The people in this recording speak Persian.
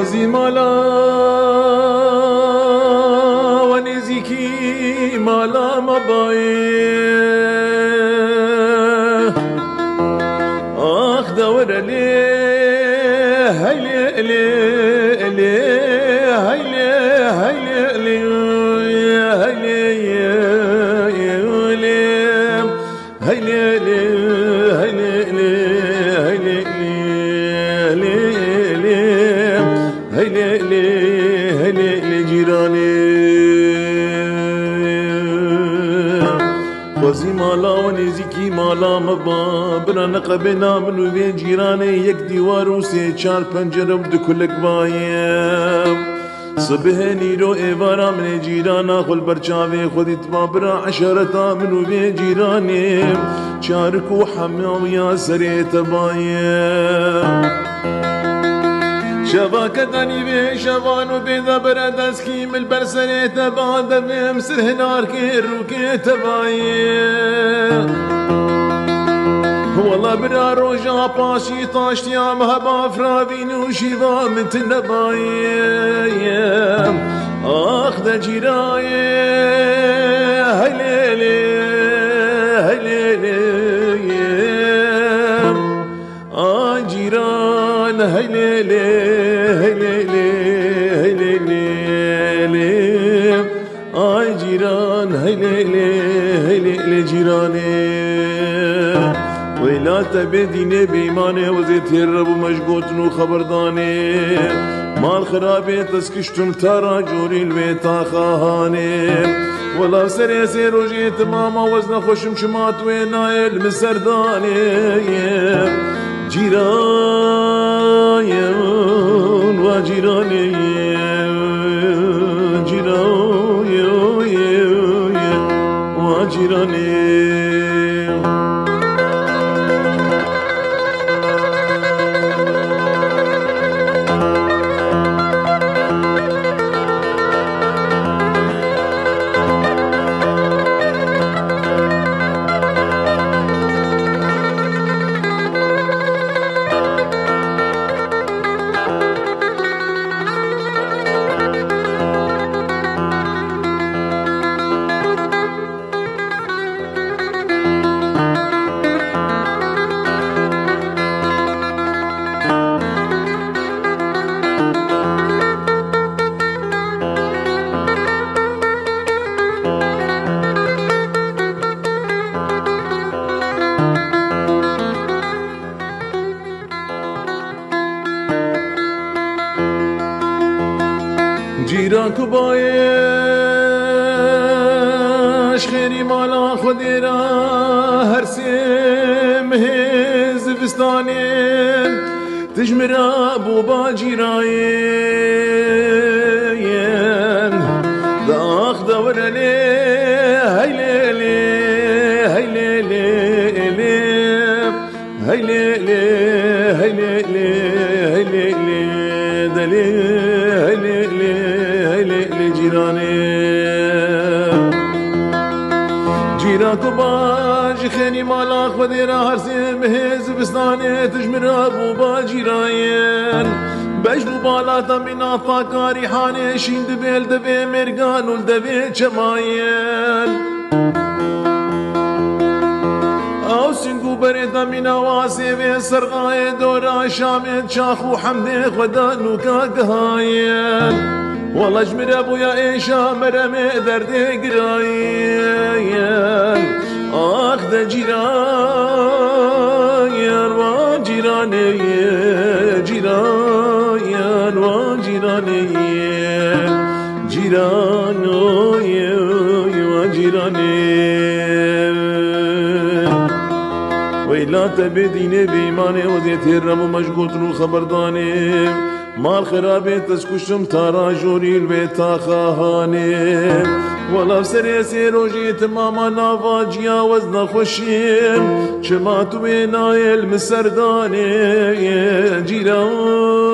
خوازی مالا و نزیکی مالا مبایه آخ دور لی هیلی لی لی هیلی هیلی لی هیلی لی جیرانی خوزی مالا و نزیکی مالا مبا برا نقبه نامنو بین جیرانی یک دیوار و سه چار پنجره و دو کلک بایم صبح نیرو ایوارا من جیرانا خل برچاوی خودی تما برا عشرتا منو بین جیرانی چارکو حماویا سریت بایم شباكتني بي شبان وبيضا برد اسكيم البرسري تبع دمي مسر هنار كيروكي تبعي والله برا روجا باشي طاشتي عم هبا فرابين وشيفا من تنباي اخ دا جيراي هليلي هليلي جيران هليلي جيران هيلي جيراني ويلا تبديني بيماني وزيت الرب مشقوتن وخبرداني مال خرابي تسكشتن ترى جوري البيتا خاهاني ولا سري سير وجيت ماما وزن خوش مشمات ويناي المسرداني جيران وجيراني جيراني جيران كبايش خيري مالا خديرا هرسم هز فستانين تجمرا بوبا جيراين داخ دور لي هيلي هيلي هيلي هيلي دلي جيراني جيران كباج خيني مالا خديرا هرسم هز بستاني تجمر ابو جيراين بجلو بالا تمنا فاكاري حاني شين دبيل دبي مرقان والدبي شمايل او سنگو بريدا منا واسي في سرغاي دورا شامل شاخو حمدي خدا نوكا قهايل والله جمر ابويا ايشا مرمي دردي قرايان آخ ده جيران وجيراني جيران وجيراني جيران وجيراني وإلا تبديني بإيماني وزيت الرم ومشغوط خبرداني مال خرابي تسكشم تارا جوري البيت خاهاني والله بسري سيروجي تماما نافاجيا وزن خوشيم شما توي نايل مسرداني جيران